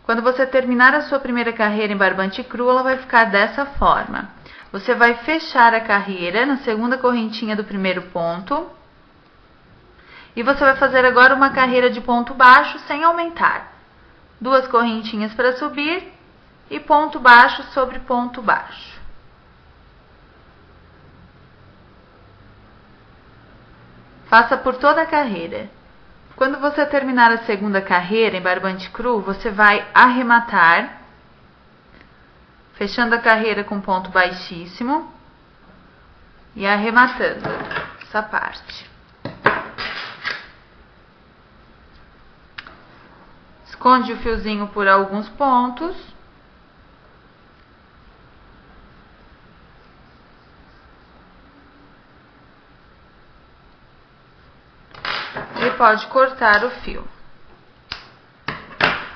Quando você terminar a sua primeira carreira em barbante cru, ela vai ficar dessa forma. Você vai fechar a carreira na segunda correntinha do primeiro ponto. E você vai fazer agora uma carreira de ponto baixo sem aumentar. 2 correntinhas para subir e ponto baixo sobre ponto baixo. Faça por toda a carreira. Quando você terminar a segunda carreira em barbante cru, você vai arrematar, fechando a carreira com ponto baixíssimo e arrematando essa parte. Esconde o fiozinho por alguns pontos. E pode cortar o fio.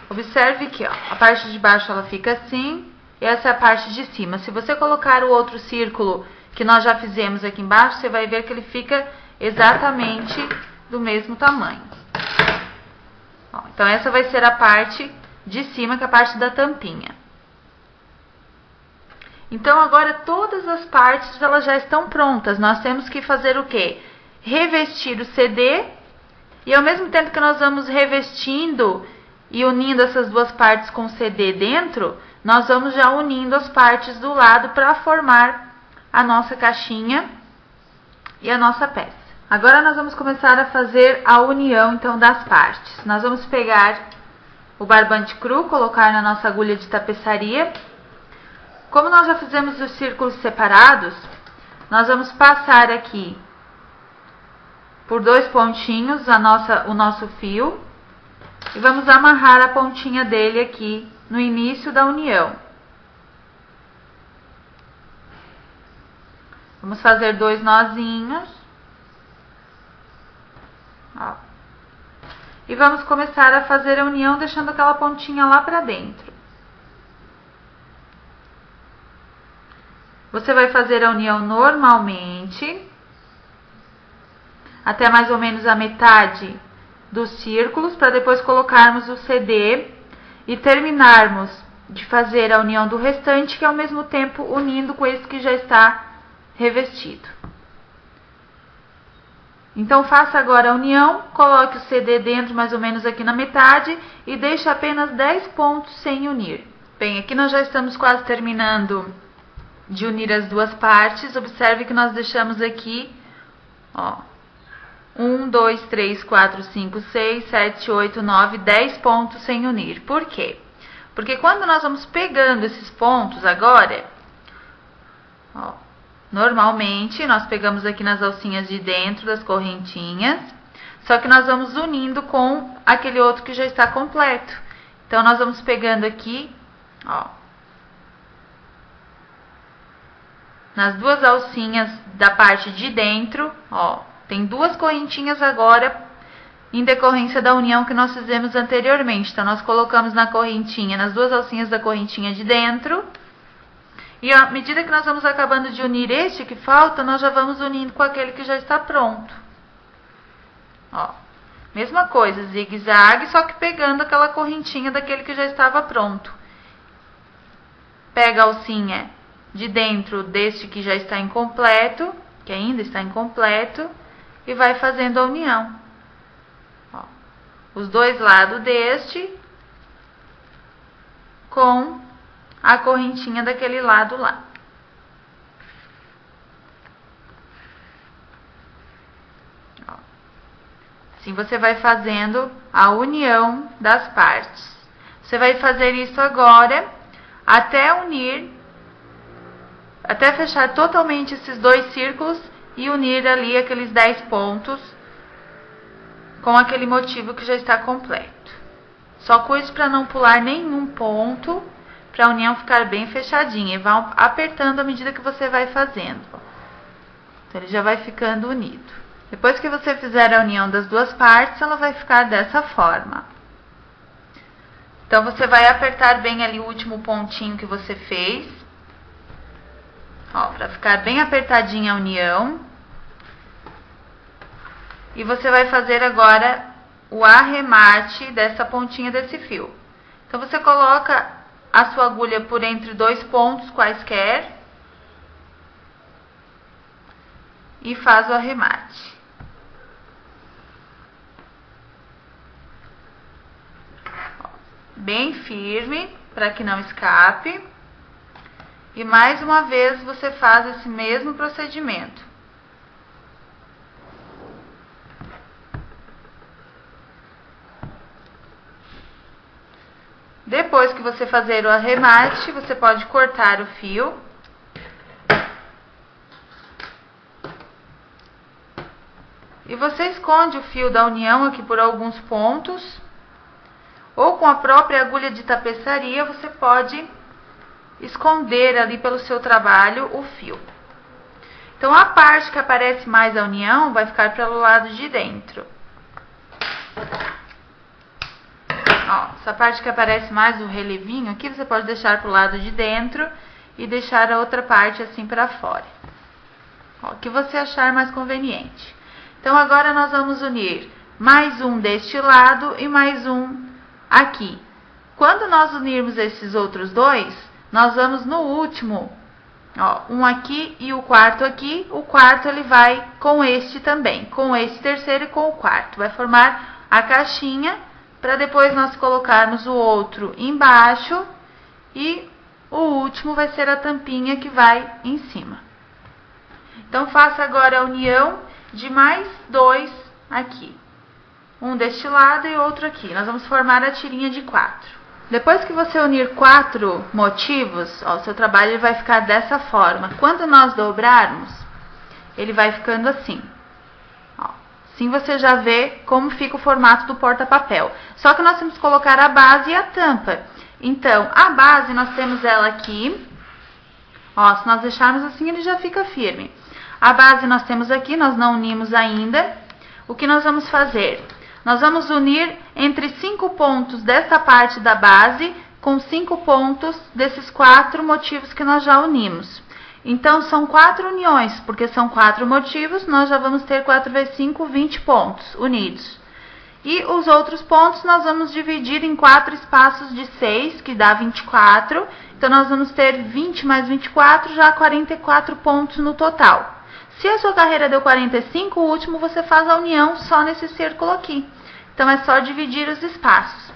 Observe que a parte de baixo ela fica assim, e essa é a parte de cima. Se você colocar o outro círculo que nós já fizemos aqui embaixo, você vai ver que ele fica exatamente do mesmo tamanho. Então essa vai ser a parte de cima, que é a parte da tampinha. Então agora todas as partes elas já estão prontas. Nós temos que fazer o quê? Revestir o CD. E ao mesmo tempo que nós vamos revestindo e unindo essas duas partes com o CD dentro, nós vamos já unindo as partes do lado para formar a nossa caixinha e a nossa peça. Agora nós vamos começar a fazer a união então das partes. Nós vamos pegar o barbante cru, colocar na nossa agulha de tapeçaria. Como nós já fizemos os círculos separados, nós vamos passar aqui por 2 pontinhos o nosso fio e vamos amarrar a pontinha dele aqui no início da união. Vamos fazer 2 nozinhos. E vamos começar a fazer a união deixando aquela pontinha lá pra dentro. Você vai fazer a união normalmente, até mais ou menos a metade dos círculos, para depois colocarmos o CD e terminarmos de fazer a união do restante, que é ao mesmo tempo unindo com esse que já está revestido. Então faça agora a união, coloque o CD dentro mais ou menos aqui na metade e deixe apenas 10 pontos sem unir. Bem, aqui nós já estamos quase terminando de unir as duas partes. Observe que nós deixamos aqui, 1, 2, 3, 4, 5, 6, 7, 8, 9, 10 pontos sem unir. Por quê? Porque quando nós vamos pegando esses pontos agora, normalmente nós pegamos aqui nas alcinhas de dentro das correntinhas, só que nós vamos unindo com aquele outro que já está completo. Então nós vamos pegando aqui, nas duas alcinhas da parte de dentro, tem 2 correntinhas agora em decorrência da união que nós fizemos anteriormente. Então nós colocamos na correntinha, nas 2 alcinhas da correntinha de dentro. E à medida que nós vamos acabando de unir este que falta, nós já vamos unindo com aquele que já está pronto. Mesma coisa, zigue-zague, só que pegando aquela correntinha daquele que já estava pronto. Pega a alcinha de dentro deste que já está incompleto, que ainda está incompleto, e vai fazendo a união. Os 2 lados deste com a correntinha daquele lado lá. Assim você vai fazendo a união das partes. Você vai fazer isso agora até unir, até fechar totalmente esses 2 círculos e unir ali aqueles 10 pontos com aquele motivo que já está completo. Só cuide para não pular nenhum ponto, para a união ficar bem fechadinha, e vá apertando à medida que você vai fazendo. Então ele já vai ficando unido. Depois que você fizer a união das 2 partes, ela vai ficar dessa forma. Então você vai apertar bem ali o último pontinho que você fez, para ficar bem apertadinha a união. E você vai fazer agora o arremate dessa pontinha desse fio. Então, você coloca a sua agulha por entre dois pontos quaisquer e faz o arremate. Bem firme, para que não escape. E mais uma vez você faz esse mesmo procedimento. Depois que você fazer o arremate, você pode cortar o fio. E você esconde o fio da união aqui por alguns pontos. Ou com a própria agulha de tapeçaria, você pode esconder ali pelo seu trabalho o fio. Então, a parte que aparece mais a união vai ficar pelo lado de dentro. Ó, essa parte que aparece mais o relevinho aqui, você pode deixar pro lado de dentro e deixar a outra parte assim para fora. Ó, o que você achar mais conveniente. Então, agora nós vamos unir mais um deste lado e mais um aqui. Quando nós unirmos esses outros dois, nós vamos no último, ó, um aqui e o quarto aqui. O quarto ele vai com este também, com este terceiro e com o quarto. Vai formar a caixinha para depois nós colocarmos o outro embaixo e o último vai ser a tampinha que vai em cima. Então, faça agora a união de mais dois aqui. Um deste lado e outro aqui. Nós vamos formar a tirinha de 4. Depois que você unir 4 motivos, ó, o seu trabalho ele vai ficar dessa forma. Quando nós dobrarmos, ele vai ficando assim. Ó, assim você já vê como fica o formato do porta-papel. Só que nós temos que colocar a base e a tampa. Então, a base nós temos ela aqui. Ó, se nós deixarmos assim, ele já fica firme. A base nós temos aqui, nós não unimos ainda. O que nós vamos fazer? Nós vamos unir entre 5 pontos dessa parte da base com 5 pontos desses 4 motivos que nós já unimos. Então, são 4 uniões, porque são 4 motivos, nós já vamos ter 4 vezes 5, 20 pontos unidos. E os outros pontos nós vamos dividir em 4 espaços de 6, que dá 24. Então, nós vamos ter 20 mais 24, já 44 pontos no total. Se a sua carreira deu 45, o último você faz a união só nesse círculo aqui. Então, é só dividir os espaços.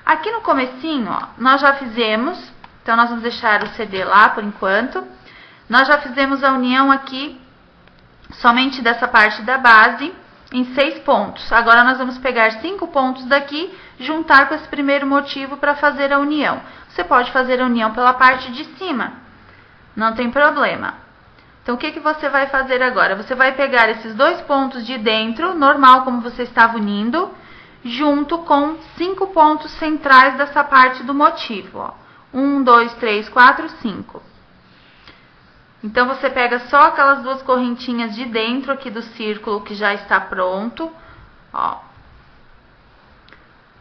Aqui no comecinho, ó, nós já fizemos, então nós vamos deixar o CD lá por enquanto. Nós já fizemos a união aqui, somente dessa parte da base, em 6 pontos. Agora, nós vamos pegar 5 pontos daqui, juntar com esse primeiro motivo para fazer a união. Você pode fazer a união pela parte de cima, não tem problema. Então, o que que você vai fazer agora? Você vai pegar esses 2 pontos de dentro, normal como você estava unindo, junto com 5 pontos centrais dessa parte do motivo. Ó. 1, 2, 3, 4, 5. Então, você pega só aquelas 2 correntinhas de dentro aqui do círculo que já está pronto. Ó.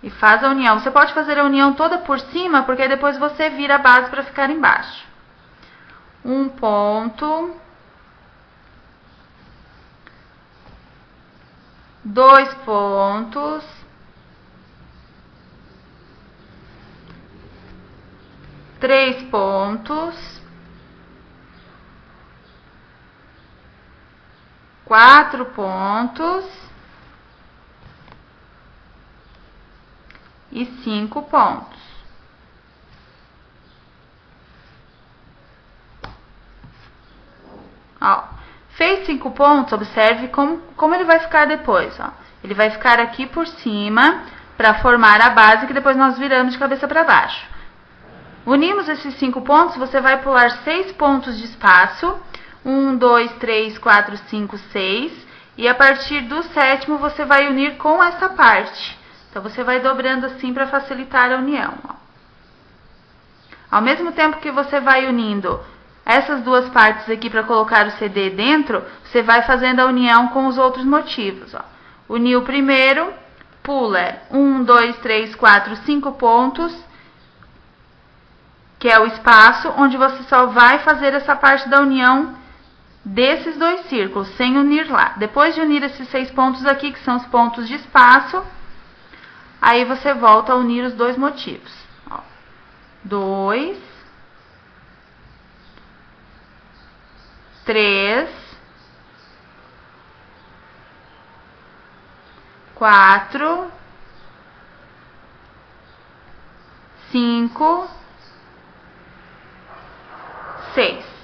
E faz a união. Você pode fazer a união toda por cima, porque depois você vira a base para ficar embaixo. 1 ponto. 2 pontos. 3 pontos. 4 pontos. E 5 pontos. Ó, fez 5 pontos, observe como ele vai ficar depois, ó. Ele vai ficar aqui por cima para formar a base que depois nós viramos de cabeça para baixo. Unimos esses 5 pontos, você vai pular 6 pontos de espaço. 1, 2, 3, 4, 5, 6. E a partir do 7º você vai unir com essa parte. Então, você vai dobrando assim para facilitar a união. Ó. Ao mesmo tempo que você vai unindo essas 2 partes aqui para colocar o CD dentro, você vai fazendo a união com os outros motivos. Ó. Uniu o primeiro, pula 1, 2, 3, 4, 5 pontos, que é o espaço onde você só vai fazer essa parte da união desses 2 círculos, sem unir lá. Depois de unir esses 6 pontos aqui, que são os pontos de espaço, aí você volta a unir os 2 motivos. Ó. 2, 3, 4, 5, 6.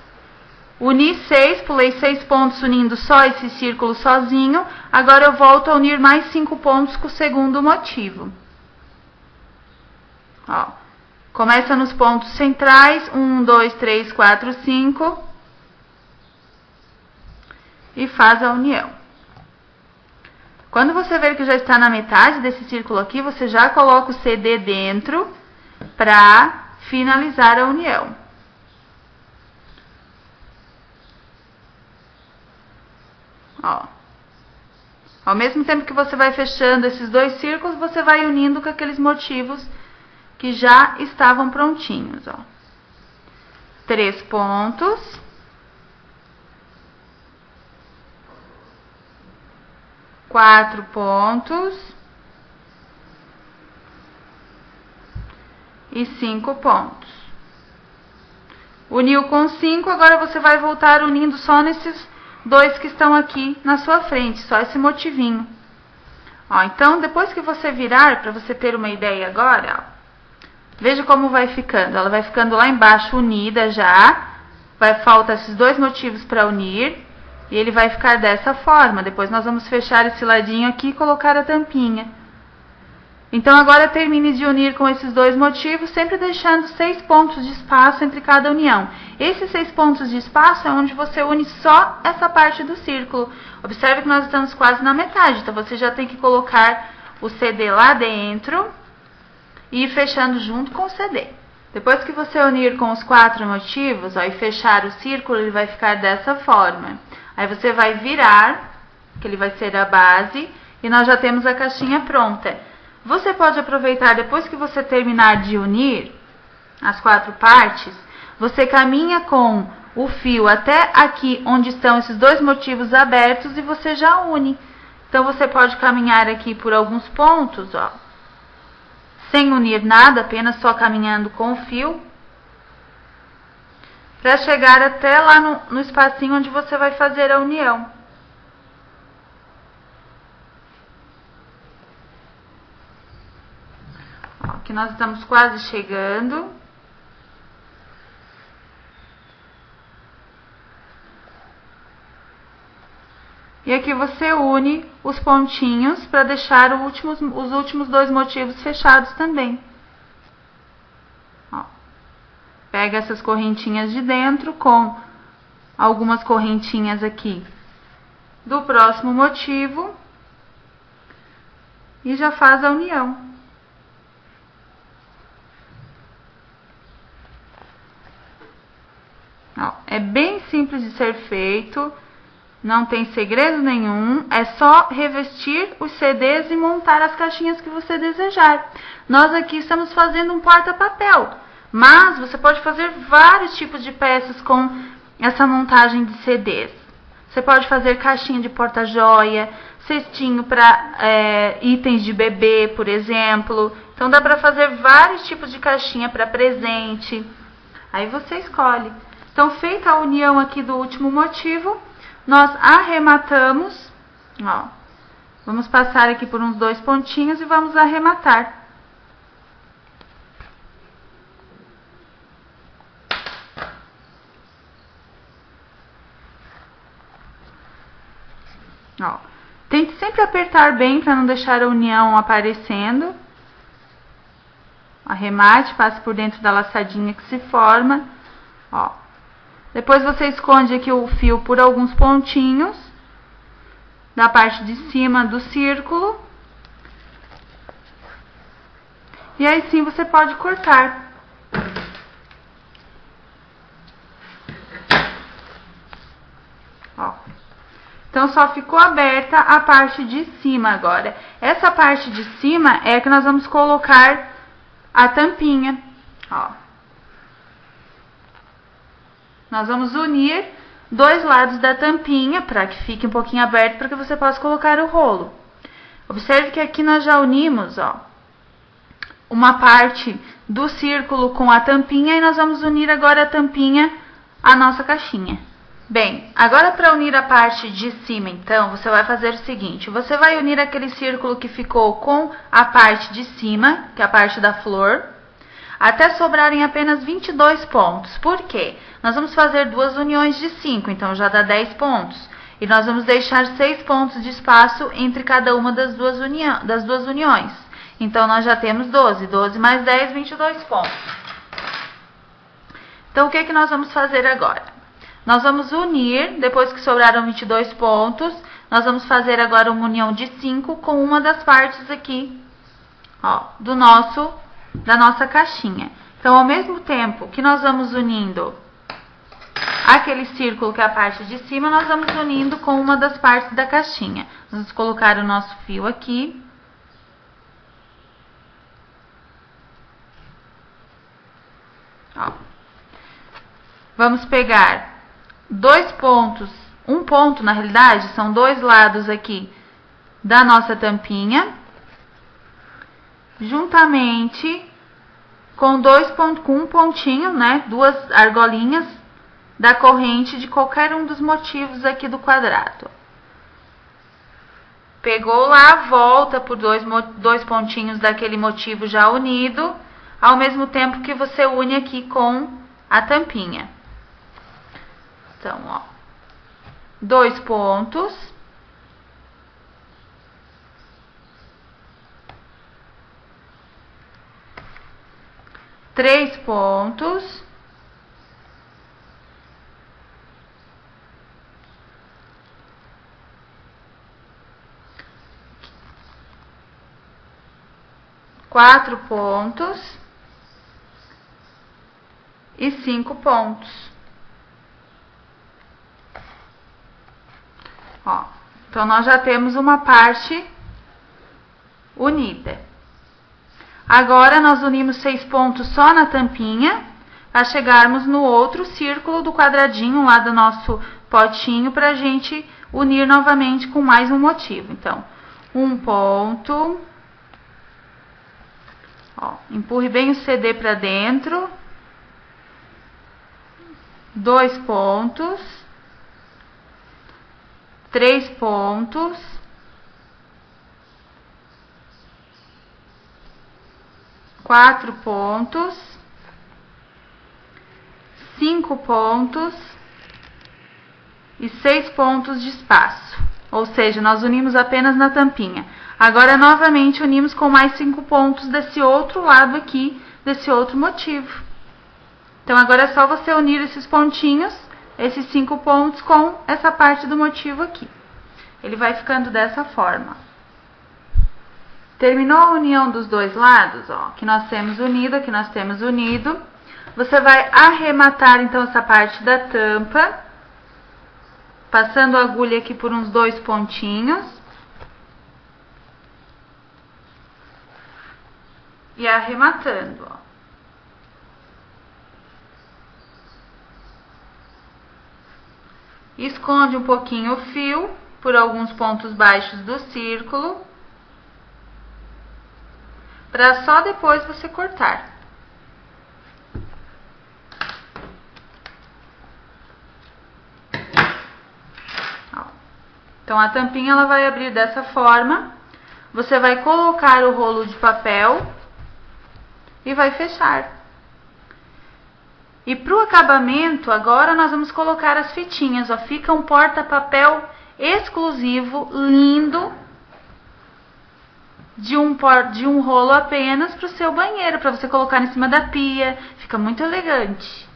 Uni 6, pulei 6 pontos unindo só esse círculo sozinho. Agora eu volto a unir mais 5 pontos com o segundo motivo. Ó, começa nos pontos centrais, 1, 2, 3, 4, 5. E faz a união. Quando você ver que já está na metade desse círculo aqui, você já coloca o CD dentro para finalizar a união. Ó. Ao mesmo tempo que você vai fechando esses dois círculos, você vai unindo com aqueles motivos que já estavam prontinhos, ó. 3 pontos. 4 pontos. E 5 pontos. Uniu com 5, agora você vai voltar unindo só nesses dois que estão aqui na sua frente, só esse motivinho. Ó, então, depois que você virar, para você ter uma ideia agora, ó, veja como vai ficando. Ela vai ficando lá embaixo unida já. Falta esses dois motivos para unir. E ele vai ficar dessa forma. Depois nós vamos fechar esse ladinho aqui e colocar a tampinha. Então, agora termine de unir com esses dois motivos, sempre deixando 6 pontos de espaço entre cada união. Esses 6 pontos de espaço é onde você une só essa parte do círculo. Observe que nós estamos quase na metade, então você já tem que colocar o CD lá dentro e ir fechando junto com o CD. Depois que você unir com os 4 motivos, ó, e fechar o círculo, ele vai ficar dessa forma. Aí você vai virar, que ele vai ser a base, e nós já temos a caixinha pronta. Você pode aproveitar, depois que você terminar de unir as 4 partes, você caminha com o fio até aqui onde estão esses dois motivos abertos e você já une. Então, você pode caminhar aqui por alguns pontos, ó, sem unir nada, apenas só caminhando com o fio, para chegar até lá no espacinho onde você vai fazer a união. Aqui nós estamos quase chegando. E aqui você une os pontinhos para deixar os últimos dois motivos fechados também. Ó. Pega essas correntinhas de dentro com algumas correntinhas aqui do próximo motivo e já faz a união. Ó, é bem simples de ser feito, não tem segredo nenhum, é só revestir os CDs e montar as caixinhas que você desejar. Nós aqui estamos fazendo um porta-papel, mas você pode fazer vários tipos de peças com essa montagem de CDs. Você pode fazer caixinha de porta-joia, cestinho para itens de bebê, por exemplo. Então dá para fazer vários tipos de caixinha para presente. Aí você escolhe. Então, feita a união aqui do último motivo, nós arrematamos, ó, vamos passar aqui por uns 2 pontinhos e vamos arrematar. Ó, tente sempre apertar bem para não deixar a união aparecendo. Arremate, passe por dentro da laçadinha que se forma, ó. Depois você esconde aqui o fio por alguns pontinhos da parte de cima do círculo. E aí sim você pode cortar. Ó. Então, só ficou aberta a parte de cima agora. Essa parte de cima é que nós vamos colocar a tampinha, ó. Nós vamos unir 2 lados da tampinha para que fique um pouquinho aberto para que você possa colocar o rolo. Observe que aqui nós já unimos, ó, uma parte do círculo com a tampinha e nós vamos unir agora a tampinha à nossa caixinha. Bem, agora para unir a parte de cima, então, você vai fazer o seguinte, você vai unir aquele círculo que ficou com a parte de cima, que é a parte da flor, até sobrarem apenas 22 pontos. Por quê? Nós vamos fazer duas uniões de 5, então já dá 10 pontos. E nós vamos deixar 6 pontos de espaço entre cada uma das duas uniões. Então, nós já temos 12. 12 mais 10, 22 pontos. Então, o que nós vamos fazer agora? Nós vamos unir, depois que sobraram 22 pontos, nós vamos fazer agora uma união de 5 com uma das partes aqui, ó, da nossa caixinha. Então, ao mesmo tempo que nós vamos unindo aquele círculo que é a parte de cima, nós vamos unindo com uma das partes da caixinha. Vamos colocar o nosso fio aqui. Ó. Vamos pegar 2 pontos, um ponto na realidade, são 2 lados aqui da nossa tampinha, juntamente com um pontinho, né, 2 argolinhas da corrente de qualquer um dos motivos aqui do quadrado. Pegou lá, volta por 2 pontinhos daquele motivo já unido, ao mesmo tempo que você une aqui com a tampinha. Então, ó, 2 pontos. Três pontos. Quatro pontos. E 5 pontos. Ó, então, nós já temos uma parte unida. Agora, nós unimos 6 pontos só na tampinha, para chegarmos no outro círculo do quadradinho lá do nosso potinho, para a gente unir novamente com mais um motivo. Então, um ponto. Ó, empurre bem o CD para dentro. 2 pontos. 3 pontos. 4 pontos. 5 pontos. E 6 pontos de espaço. Ou seja, nós unimos apenas na tampinha. Agora, novamente, unimos com mais 5 pontos desse outro lado aqui, desse outro motivo. Então, agora é só você unir esses pontinhos, esses 5 pontos, com essa parte do motivo aqui. Ele vai ficando dessa forma. Terminou a união dos dois lados, ó, que nós temos unido, aqui nós temos unido. Você vai arrematar, então, essa parte da tampa, passando a agulha aqui por uns 2 pontinhos. E arrematando, ó. Esconde um pouquinho o fio por alguns pontos baixos do círculo, para só depois você cortar. Ó. Então, a tampinha ela vai abrir dessa forma. Você vai colocar o rolo de papel e vai fechar. E para o acabamento, agora nós vamos colocar as fitinhas, ó. Fica um porta-papel exclusivo, lindo, de um rolo apenas para o seu banheiro, para você colocar em cima da pia. Fica muito elegante.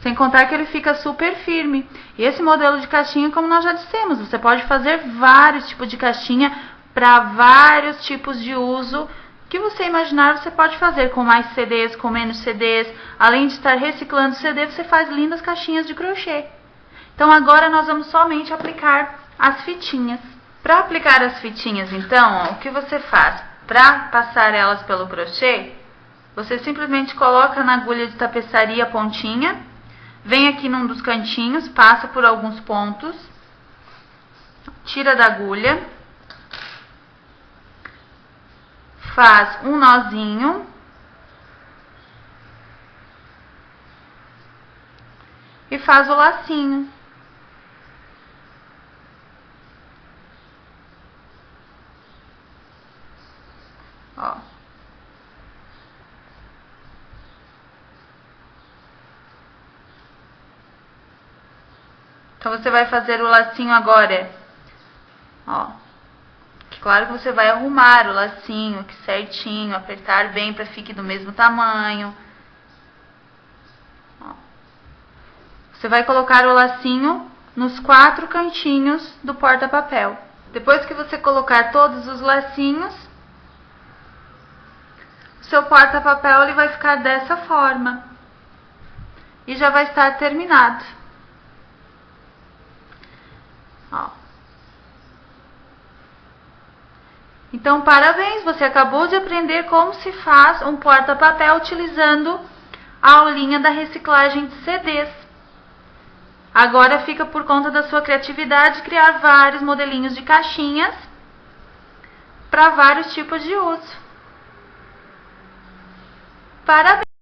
Sem contar que ele fica super firme. E esse modelo de caixinha, como nós já dissemos, você pode fazer vários tipos de caixinha para vários tipos de uso. O que você imaginar, você pode fazer com mais CDs, com menos CDs. Além de estar reciclando CD, você faz lindas caixinhas de crochê. Então, agora nós vamos somente aplicar as fitinhas. Para aplicar as fitinhas, então, ó, o que você faz? Para passar elas pelo crochê, você simplesmente coloca na agulha de tapeçaria a pontinha, vem aqui num dos cantinhos, passa por alguns pontos, tira da agulha, faz um nozinho e faz o lacinho. Ó. Então, você vai fazer o lacinho agora, ó. Claro que você vai arrumar o lacinho aqui certinho, apertar bem para que fique do mesmo tamanho. Ó. Você vai colocar o lacinho nos 4 cantinhos do porta-papel. Depois que você colocar todos os lacinhos, o seu porta-papel ele vai ficar dessa forma. E já vai estar terminado. Ó. Então, parabéns! Você acabou de aprender como se faz um porta-papel utilizando a aulinha da reciclagem de CDs. Agora fica por conta da sua criatividade criar vários modelinhos de caixinhas para vários tipos de uso. Parabéns!